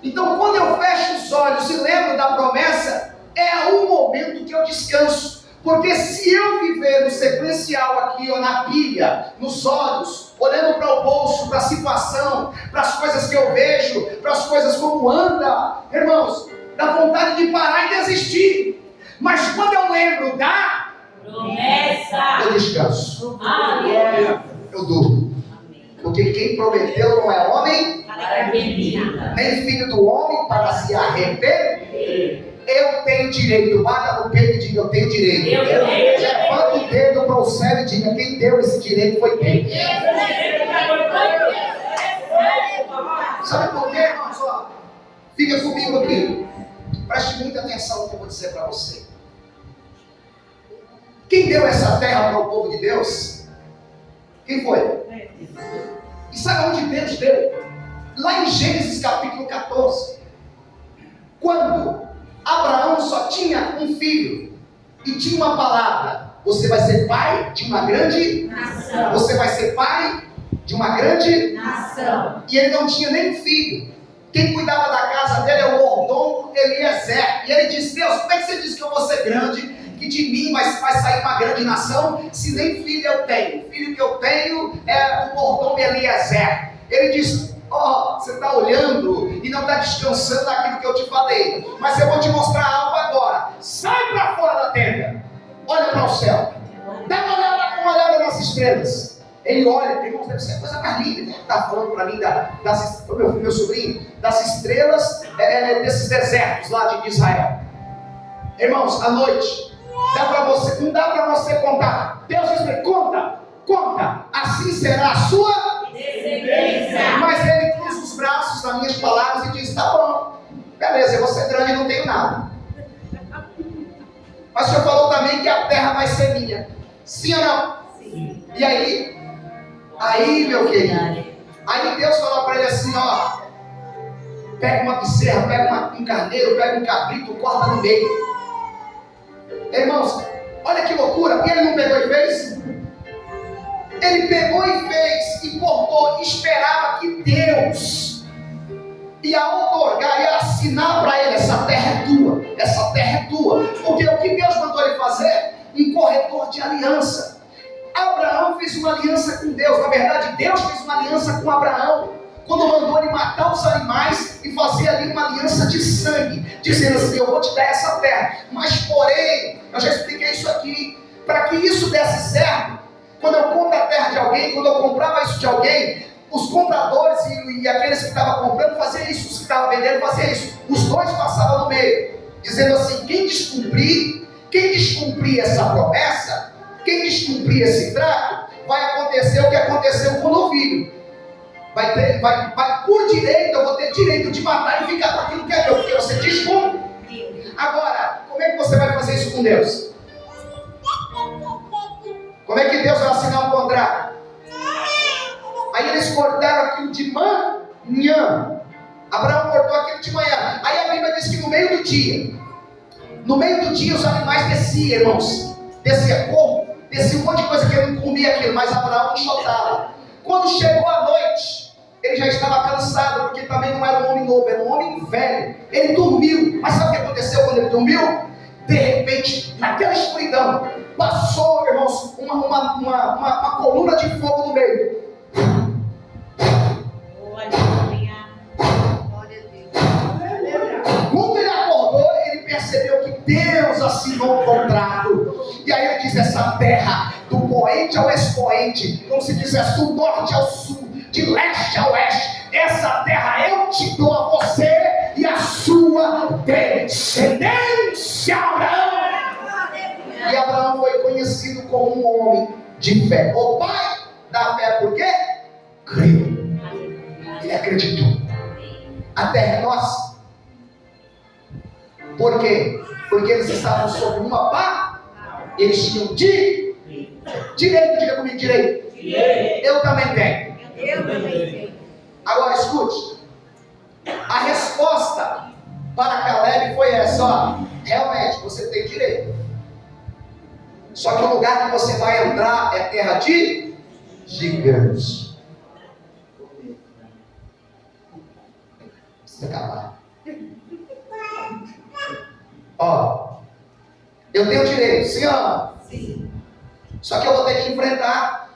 Então, quando eu fecho os olhos e lembro da promessa, é o momento que eu descanso. Porque se eu viver no sequencial aqui, ou na pilha, nos olhos, olhando para o bolso, para a situação, para as coisas que eu vejo, para as coisas como anda, irmãos, dá vontade de parar e desistir. Mas quando eu lembro da promessa, eu descanso. Aleluia. Eu durmo. Porque quem prometeu não é homem, nem filho do homem para se arrepender. Eu tenho direito. Bata no peito e diga: eu tenho direito. Levanta o dedo para o céu e diga: quem deu esse direito foi quem. Sabe por quê, irmãos? Fica comigo aqui. Preste muita atenção no que eu vou dizer para você. Quem deu essa terra para o povo de Deus? Quem foi? E sabe onde Deus deu? Lá em Gênesis capítulo 14. Quando Abraão só tinha um filho e tinha uma palavra: você vai ser pai de uma grande nação. Você vai ser pai de uma grande nação. E ele não tinha nem filho. Quem cuidava da casa dele é o mordomo Eliezer. E ele disse: Deus, como é que você disse que eu vou ser grande? Que de mim vai sair uma grande nação, se nem filho eu tenho. O filho que eu tenho é o mordomo Eliezer. Ele diz: você está olhando e não está descansando naquilo que eu te falei, mas eu vou te mostrar algo agora. Sai para fora da tenda, olha para o céu, dá uma olhada nas estrelas. Ele olha, irmãos, deve ser a coisa mais linda. Ele está falando para mim meu sobrinho, das estrelas desses desertos lá de Israel. Irmãos, à noite não dá para você contar. Deus diz: conta, assim será a sua descendência. Mas ele cruza os braços nas minhas palavras e diz: tá bom, beleza, eu vou ser grande e não tenho nada. Mas o Senhor falou também que a terra vai ser minha. Sim ou não? Sim. E aí, meu querido, aí Deus falou para ele assim: pega uma bezerra, pega um carneiro, pega um cabrito, corta no meio. Irmãos, olha que loucura. E ele não pegou e fez? Ele pegou e fez, e cortou, esperava que Deus ia outorgar, ia assinar para ele: essa terra é tua. Porque o que Deus mandou ele fazer? Um corredor de aliança. Abraão fez uma aliança com Deus. Na verdade, Deus fez uma aliança com Abraão quando mandou ele matar os animais e fazer ali uma aliança de sangue, dizendo assim: eu vou te dar essa terra, mas porém, eu já expliquei isso aqui, para que isso desse certo, quando eu compro a terra de alguém, quando eu comprava isso de alguém, os compradores e aqueles que estavam comprando faziam isso, os que estavam vendendo faziam isso, os dois passavam no meio, dizendo assim: quem descumprir essa promessa, quem descumprir esse trato, vai acontecer o que aconteceu com o novilho. Por direito, eu vou ter direito de matar e ficar com aquilo que é meu, porque você descumpre. Agora, como é que você vai fazer isso com Deus? Como é que Deus vai assinar um contrato? Aí eles cortaram aquilo de manhã. Abraão cortou aquilo de manhã. Aí a Bíblia diz que no meio do dia os animais desciam, irmãos. Descia corpo, descia um monte de coisa que ele não comia aquilo, mas Abraão enxotava. Quando chegou a noite, ele já estava cansado, porque também não era um homem novo, era um homem velho. Ele dormiu. Mas sabe o que aconteceu quando ele dormiu? De repente, naquela escuridão, passou, irmãos, uma coluna de fogo no meio. Quando ele acordou, ele percebeu que Deus assinou um contrato. E aí ele diz: essa terra, do poente ao expoente, como se dissesse, do norte ao sul, de leste a oeste, essa terra eu te dou a você e a sua descendência, Abraão. E Abraão foi conhecido como um homem de fé. O pai da fé, por quê? Creu. Ele acreditou. A terra é nossa. Por quê? Porque eles estavam sob uma Eles tinham direito. Diga comigo, direito. Eu também tenho. Agora escute. A resposta para Caleb foi essa, ó. Realmente, você tem direito. Só que o lugar que você vai entrar é terra de gigantes. Precisa acabar. Ó, eu tenho direito, sim ou não? Sim. Só que eu vou ter que enfrentar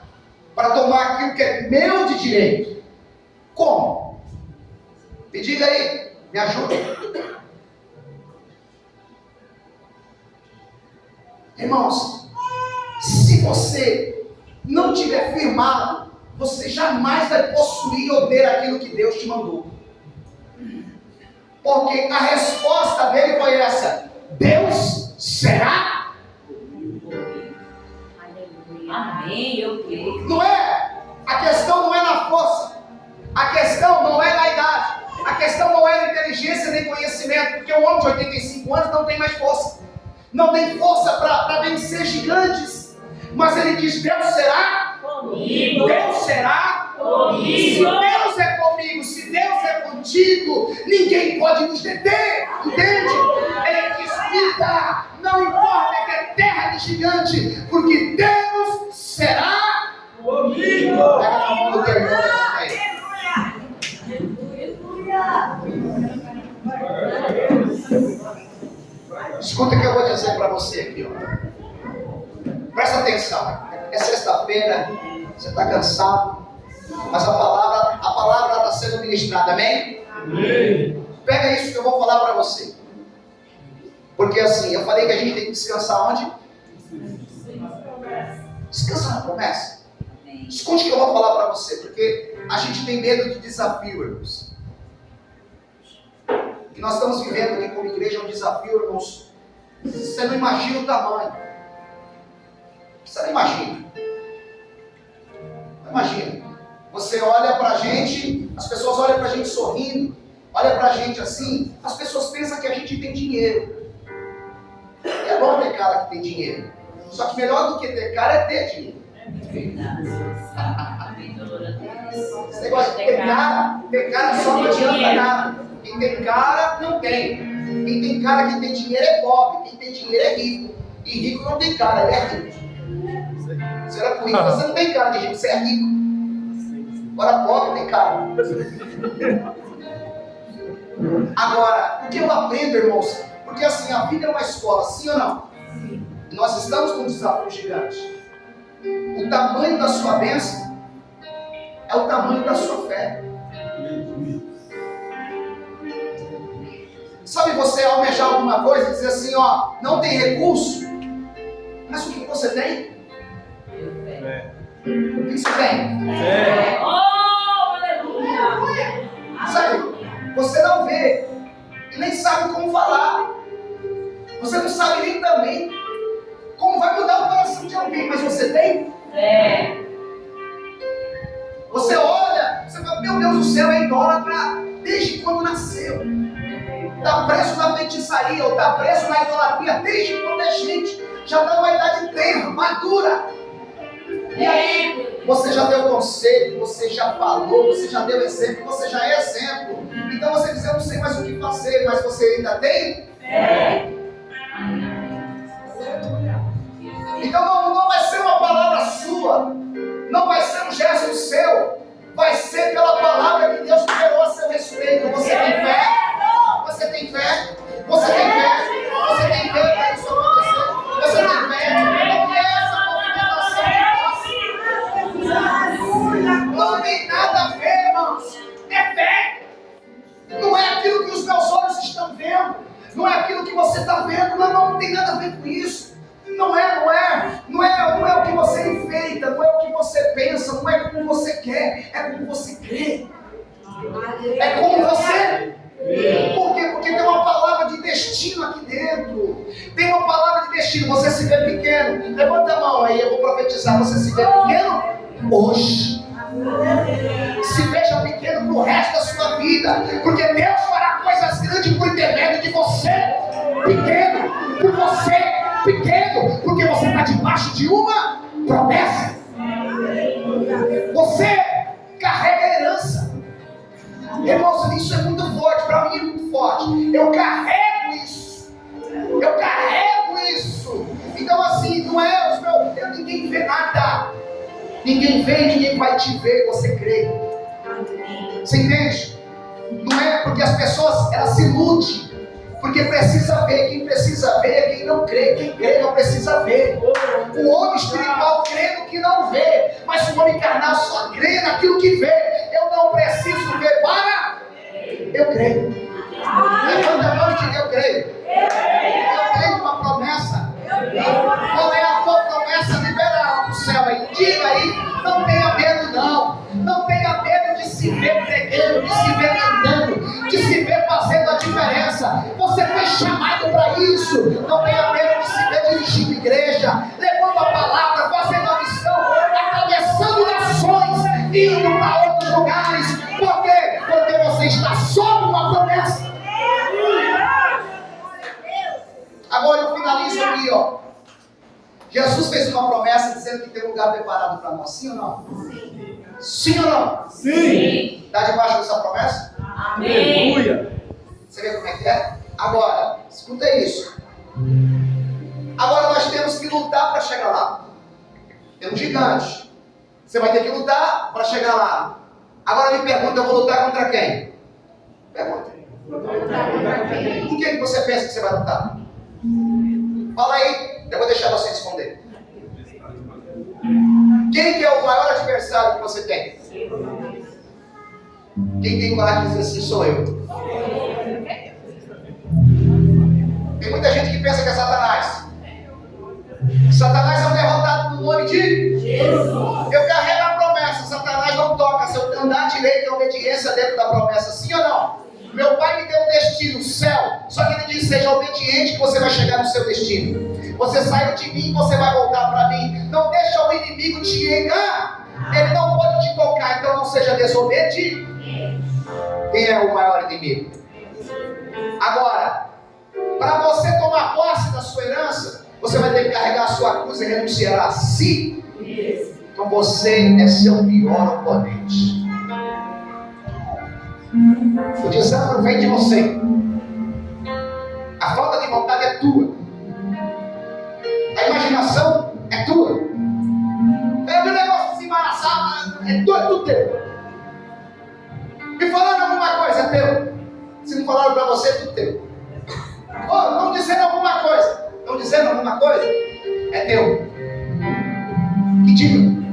para tomar aquilo que é meu de direito. Como? Me diga aí, me ajuda. Irmãos, se você não tiver firmado, você jamais vai possuir ou ter aquilo que Deus te mandou. Porque a resposta dele foi essa: Deus será? Amém, eu creio. Não é? A questão não é na força. A questão não é na idade. A questão não é na inteligência nem conhecimento. Porque o homem de 85 anos não tem mais força. Não tem força para vencer gigantes. Mas ele diz: Deus será comigo. Deus será comigo. Se Deus é comigo, se Deus é contigo, ninguém pode nos deter. Entende? Ele diz: vida, não importa que é terra de gigante, porque Deus será comigo. Pega na mão do teu irmão. Escuta o que eu vou dizer para você aqui, ó. Presta atenção. É sexta-feira, você está cansado, mas a palavra está sendo ministrada, amém? Amém. Pega isso que eu vou falar para você. Porque assim, eu falei que a gente tem que descansar onde? Descansar na promessa. Escute o que eu vou falar para você, porque a gente tem medo de desafio, irmãos. E nós estamos vivendo aqui como igreja um desafio, irmãos. Você não imagina o tamanho. Você não imagina. Não imagina. Você olha pra gente, as pessoas olham pra gente sorrindo, olham pra gente assim, as pessoas pensam que a gente tem dinheiro. É bom ter cara que tem dinheiro. Só que melhor do que ter cara é ter dinheiro. Esse negócio de ter cara só não adianta nada. Quem tem cara, não tem. Quem tem cara que tem dinheiro é pobre. Quem tem dinheiro é rico. E rico não tem cara, ele é rico. Você era rico, você não tem cara de rico, você é rico. Agora pobre tem cara. Agora, o que eu aprendo, irmãos? Porque assim, a vida é uma escola, sim ou não? Nós estamos com um desafio gigante. O tamanho da sua bênção é o tamanho da sua fé. Sabe você almejar alguma coisa e dizer assim, ó, não tem recurso, mas o que você tem? Fé. O que você tem? Fé. Oh, aleluia! Sabe, você não vê e nem sabe como falar. Você não sabe nem também como vai mudar o coração de alguém, mas você tem? Fé. Você olha, você fala, meu Deus do céu, é idólatra desde quando nasceu. Está preso na feitiçaria, ou está preso na idolatria desde quando é gente. Já está numa idade tenra, madura. E aí, você já deu conselho, você já falou, você já deu exemplo, você já é exemplo. Então você diz, eu não sei mais o que fazer, mas você ainda tem? É. Então não vai ser uma palavra sua, não vai ser um gesto seu, vai ser pela palavra que Deus liberou a seu respeito. Você tem fé? Você tem fé? Você tem fé? Você tem fé para isso acontecer? Você tem fé? Não é essa movimentação. Não tem nada a ver, irmãos. É fé. Não é aquilo que os meus olhos estão vendo. Não é aquilo que você está vendo. Não tem nada a ver com isso. Não é o que você enfeita, não é o que você pensa, não é como você quer, é como você crê. É como você. Por quê? Porque tem uma palavra de destino aqui dentro. Tem uma palavra de destino. Você se vê pequeno. Levanta a mão aí, eu vou profetizar. Você se vê pequeno hoje. Se veja pequeno pro resto da sua vida. Porque Deus fará coisas grandes por intermédio de você. Pequeno, por você. Pequeno, porque você você está debaixo de uma promessa. Você carrega herança. Irmãos, isso é muito forte, para mim é muito forte. Eu carrego isso. Eu carrego isso. Então assim, não é os meus, ninguém vê nada. Ninguém vê, ninguém vai te ver, você crê. Você entende? Não é porque as pessoas, elas se iludem. Porque precisa ver, quem precisa ver é quem não crê. Quem crê não precisa ver. O homem espiritual crê no que não vê. Mas o homem carnal só crê naquilo que vê. Eu não preciso ver para... Eu creio. Levanta a mão e diga, eu creio. Eu tenho uma promessa. Qual é a tua promessa? Libera o céu aí. Diga aí, não tenha medo não. Não tenha medo de se ver pregando, de se ver andando, de se ver fazendo a diferença. Você foi chamado para isso. Não tenha medo de se ver dirigindo igreja, levando a palavra, fazendo a missão, atravessando nações, indo para outros lugares. Por quê? Porque você está sob uma promessa. Agora eu finalizo aqui, ó. Jesus fez uma promessa dizendo que tem um lugar preparado para nós. Sim ou não? Sim ou não? Sim. Está debaixo dessa promessa? Amém. Você vê como é que é? Agora, escuta isso. Agora nós temos que lutar para chegar lá. Tem um gigante. Você vai ter que lutar para chegar lá. Agora me pergunta, eu vou lutar contra quem? Pergunta. Com quem que você pensa que você vai lutar? Fala aí, eu vou deixar você responder. Quem que é o maior adversário que você tem? Quem tem coragem de dizer assim, sou eu. Tem muita gente que pensa que é Satanás. Satanás é um derrotado no nome de Jesus. Eu carrego a promessa, Satanás não toca. Se eu andar direito, a obediência dentro da promessa, sim ou não? Meu pai me deu um destino, o céu. Só que ele diz, seja obediente que você vai chegar no seu destino. Você saiu de mim, você vai voltar para mim. Não deixa o inimigo te enganar. Ele não pode te tocar, então não seja desobediente. Quem é o maior inimigo? Agora, para você tomar posse da sua herança, você vai ter que carregar a sua cruz e renunciar a si. Então você é seu pior oponente. O desânimo vem de você. A falta de vontade é tua. A imaginação é tua. É o negócio de se embaraçar, é tudo teu. Me falaram alguma coisa, é teu. Se não falaram para você, é tudo teu. Oh, estão dizendo alguma coisa. Estão dizendo alguma coisa? É teu. Que diga.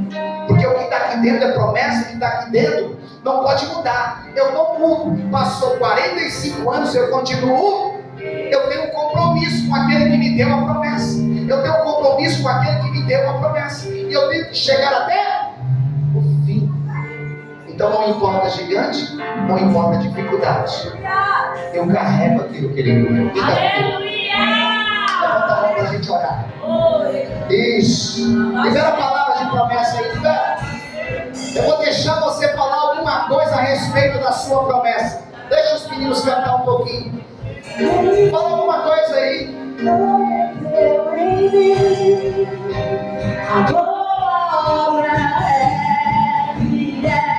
Porque o que está aqui dentro é promessa, o que está aqui dentro não pode mudar. Eu não mudo. Passou 45 anos, eu continuo. Eu tenho um compromisso com aquele que me deu a promessa. Eu tenho um compromisso com aquele que me deu a promessa. E eu tenho que chegar até o fim. Então não importa gigante, não importa dificuldade. Eu carrego aquilo que ele me deu. Levanta a mão para a gente orar. Isso. Libera a palavra de promessa aí, libera. Eu vou deixar você falar alguma coisa a respeito da sua promessa. Deixa os meninos cantar um pouquinho. Fala alguma coisa aí. A tua obra é fiel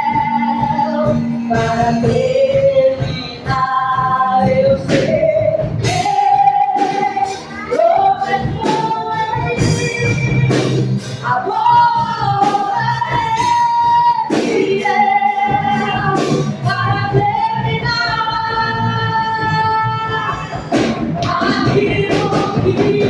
para terminar. Eu sei. A tua obra é fiel para terminar. Aquilo que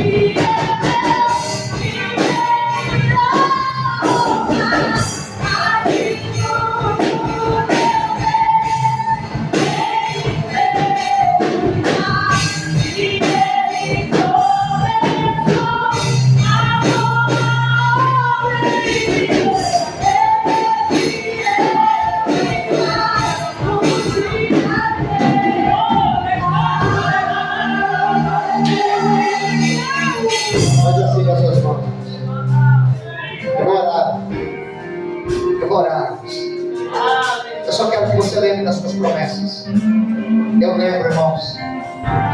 das suas promessas. Eu lembro, irmãos.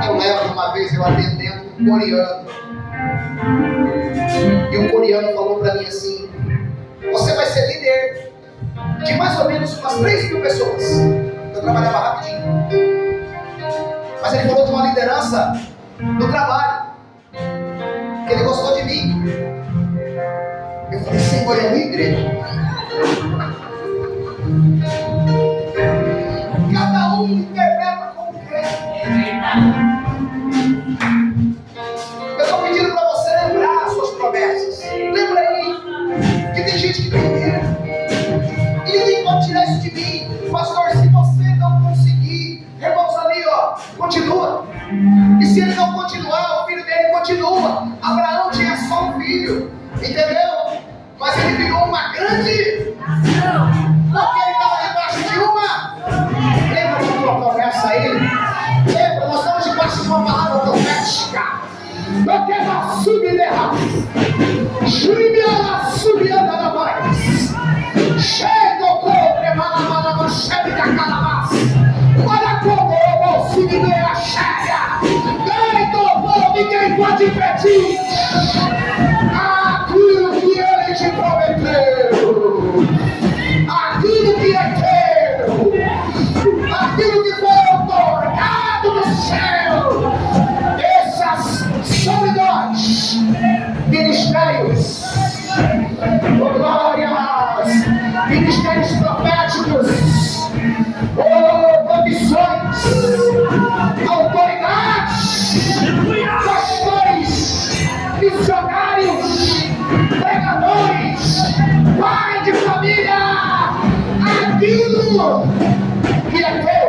Eu lembro uma vez eu atendendo um coreano. Floriano falou para mim assim: você vai ser líder de mais ou menos umas 3.000 pessoas. Eu trabalhava rapidinho. Mas ele falou de uma liderança no trabalho, que ele gostou de mim. Eu falei: Senhor, é minha igreja. Cada um interpreta como quer. Eu estou pedindo para você lembrar as suas promessas. Lembra aí que tem gente que tem medo. E ninguém pode tirar isso de mim. Pastor, se você não conseguir, irmãos ali, ó, continua. E se ele não continuar, o filho dele continua. Abraão tinha só um filho, entendeu? Mas ele virou uma grande nação. Porque ele estava debaixo de uma. Lembra da tua promessa aí? Lembra, nós estamos debaixo de uma palavra profética. Porque nós subiremos. Juliana subiana da voz. Cheio cobre, malamala, cheio da calabás. Olha como eu vou subir a cheia. Quem tomou, ninguém pode impedir. Aquilo que ele te prometeu. Aquilo que é teu. Aquilo que foi otorgado do céu. Essas solidões, ministérios, oh glórias, ministérios proféticos, oh comissões, autoridades, pastores, missionários, pregadores, pai de família, aquilo que é teu.